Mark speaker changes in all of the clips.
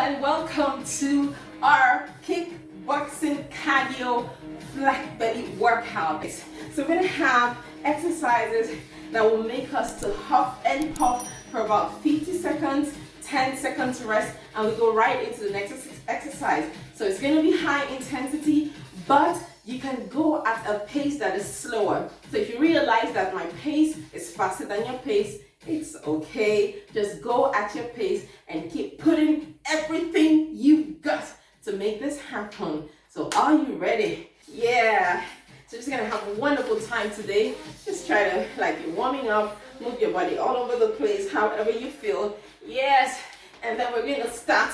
Speaker 1: and welcome to our kickboxing cardio flat belly workout. So we're going to have exercises that will make us to huff and puff for about 50 seconds, 10 seconds rest, and we go right into the next exercise. So it's going to be high intensity, but you can go at a pace that is slower. So if you realize that my pace is faster than your pace, it's okay. Just go at your pace and keep putting everything you've got to make this happen. So are you ready? Yeah. So just gonna have a wonderful time today. Just try to, like, you're warming up, move your body all over the place, however you feel. Yes. And then we're gonna start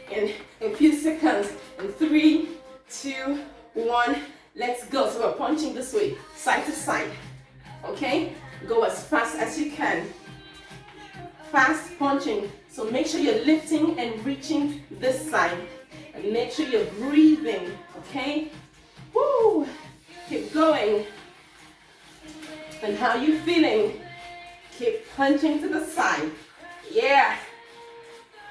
Speaker 1: in a few seconds. In 3, 2, 1, let's go. So we're punching this way, side to side. Okay? Go as fast as you can. Fast punching. So make sure you're lifting and reaching this side. And make sure you're breathing. Okay? Woo! Keep going. And how you feeling? Keep punching to the side. Yeah.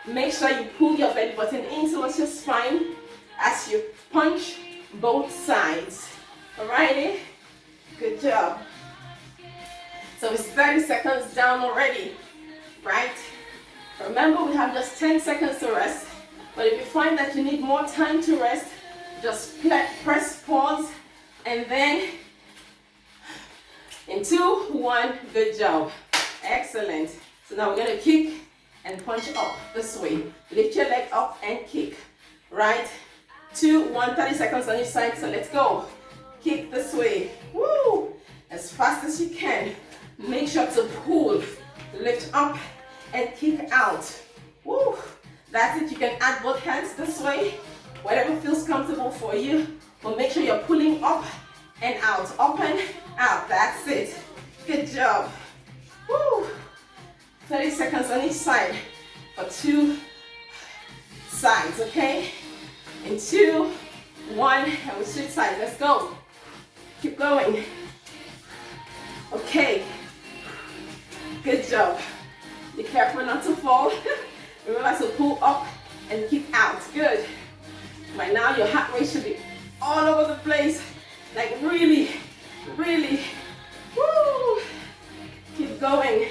Speaker 1: Make sure you pull your belly button in towards your spine as you punch both sides. Alrighty? Good job. So it's 30 seconds down already, right? Remember, we have just 10 seconds to rest. But if you find that you need more time to rest, just press pause and then in 2, 1, good job. Excellent. So now we're going to kick and punch up this way. Lift your leg up and kick, right? 2, 1, 30 seconds on each side. So let's go. Kick this way. Woo! As fast as you can. Make sure to pull, lift up, and kick out. Woo! That's it. You can add both hands this way, whatever feels comfortable for you. But make sure you're pulling up and out, up and out. That's it. Good job. Woo! 30 seconds on each side for 2 sides, okay? In 2, 1, and we switch sides. Let's go. Keep going. Okay. Good job. Be careful not to fall. Remember to pull up and kick out. Good. By now your heart rate should be all over the place. Like really, really. Woo! Keep going.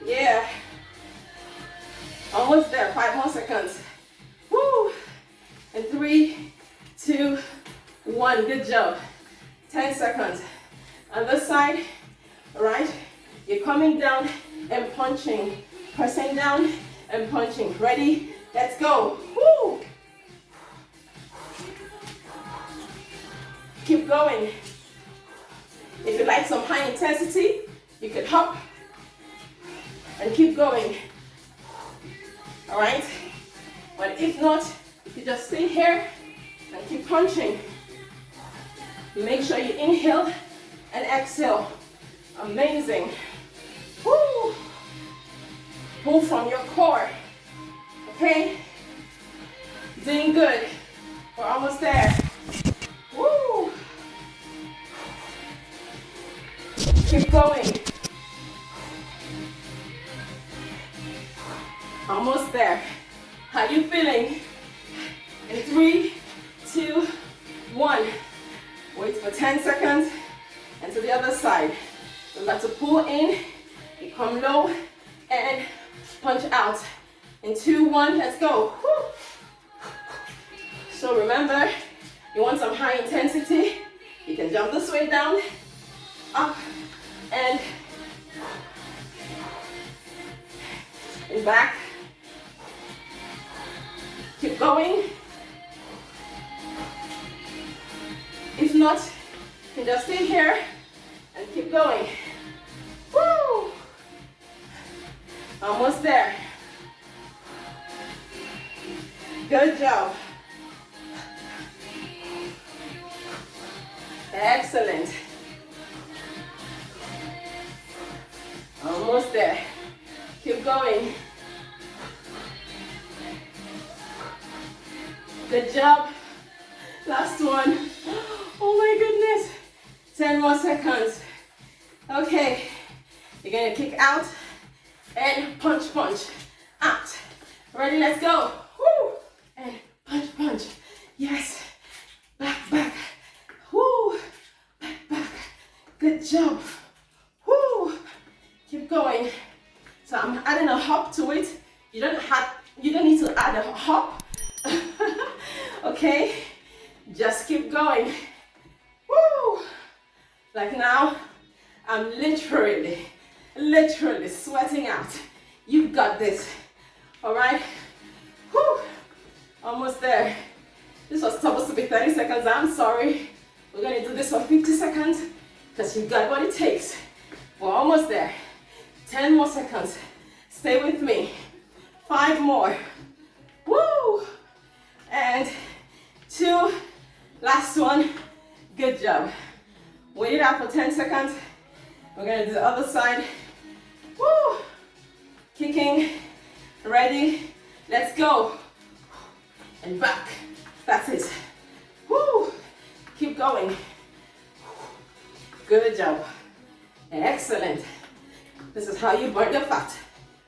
Speaker 1: Yeah. Almost there. 5 more seconds. Woo! And 3, 2, 1. Good job. 10 seconds. On this side, all right? You're coming down and punching, pressing down and punching. Ready? Let's go. Woo! Keep going. If you like some high intensity, you could hop and keep going. All right? But if not, you just stay here and keep punching. Make sure you inhale and exhale. Amazing. Woo! Pull from your core. Okay? Doing good. We're almost there. Woo! Keep going. Almost there. How you feeling? In 3, 2, 1. Wait for 10 seconds. And to the other side. We're about to pull in, you come low, and punch out. In 2, 1, let's go. Woo. So remember, you want some high intensity, you can jump this way down, up, and back. Keep going. If not, you can just stay here and keep going. Woo! Almost there. Good job. Excellent. Almost there. Keep going. Good job. Last one. Oh my goodness. 10 more seconds. Okay. You're gonna kick out and punch, punch. Out. Ready, let's go. Woo. had a hop. Okay, just keep going. Woo! Like now, I'm literally sweating out. You've got this. All right. Woo! Almost there. This was supposed to be 30 seconds. I'm sorry. We're going to do this for 50 seconds because you've got what it takes. We're almost there. 10 more seconds. Stay with me. 5 more. Woo! And 2. Last one. Good job. Wait it out for 10 seconds. We're going to do the other side. Woo! Kicking. Ready. Let's go. And back. That's it. Woo! Keep going. Good job. Excellent. This is how you burn the fat,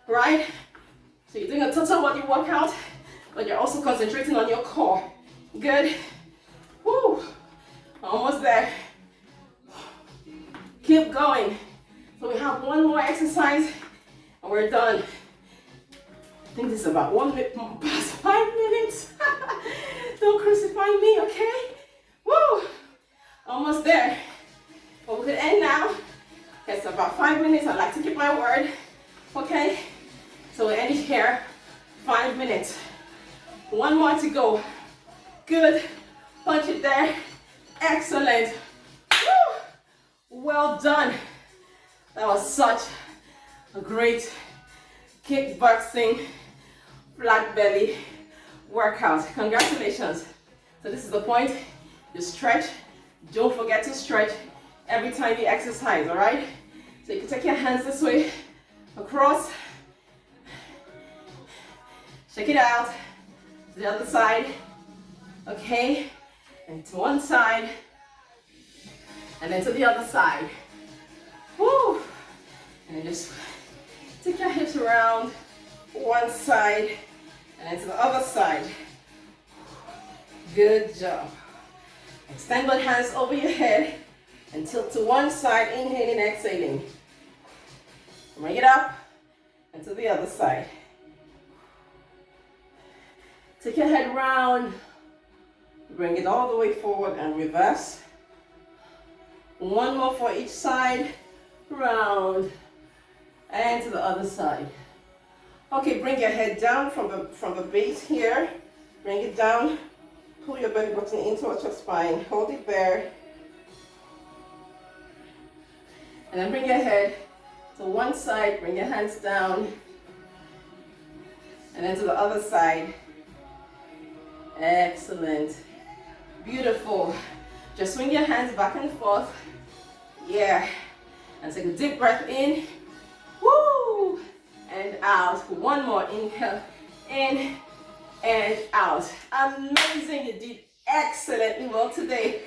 Speaker 1: right? So you're doing a total body workout, but you're also concentrating on your core. Good. Woo! Almost there. Keep going. So we have one more exercise and we're done. I think this is about 1 minute past 5 minutes. Don't crucify me, okay? Woo! Almost there. But we could end now. It's about 5 minutes. I like to keep my word. Okay? So we end it here. 5 minutes. 1 more to go. Good. Punch it there. Excellent. Woo! Well done. That was such a great kickboxing flat belly workout. Congratulations. So this is the point. You stretch. Don't forget to stretch every time you exercise, all right? So you can take your hands this way, across. Shake it out. To the other side. Okay? And to one side. And then to the other side. Woo! And then just take your hips around one side and then to the other side. Good job. Extend both hands over your head and tilt to one side, inhaling, exhaling. Bring it up and to the other side. Take your head round, bring it all the way forward and reverse. 1 more for each side, round and to the other side. Okay, bring your head down from the base here. Bring it down. Pull your belly button in towards your spine. Hold it there. And then bring your head to one side. Bring your hands down. And then to the other side. Excellent. Beautiful. Just swing your hands back and forth. Yeah. And take a deep breath in. Woo! And out. 1 more. Inhale. In. And out. Amazing. You did excellently well today.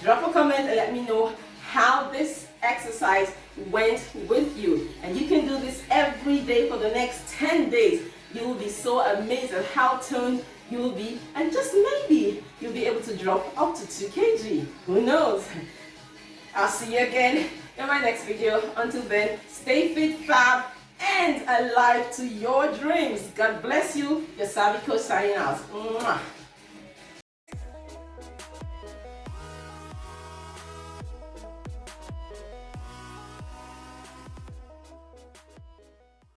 Speaker 1: Drop a comment and let me know how this exercise went with you. And you can do this every day for the next 10 days. You will be so amazed at how toned you will be, and just maybe you'll be able to drop up to 2 kg. Who knows? I'll see you again in my next video. Until then, stay fit, fab, and alive to your dreams. God bless you. Your Savvy Coach signing out. Mwah.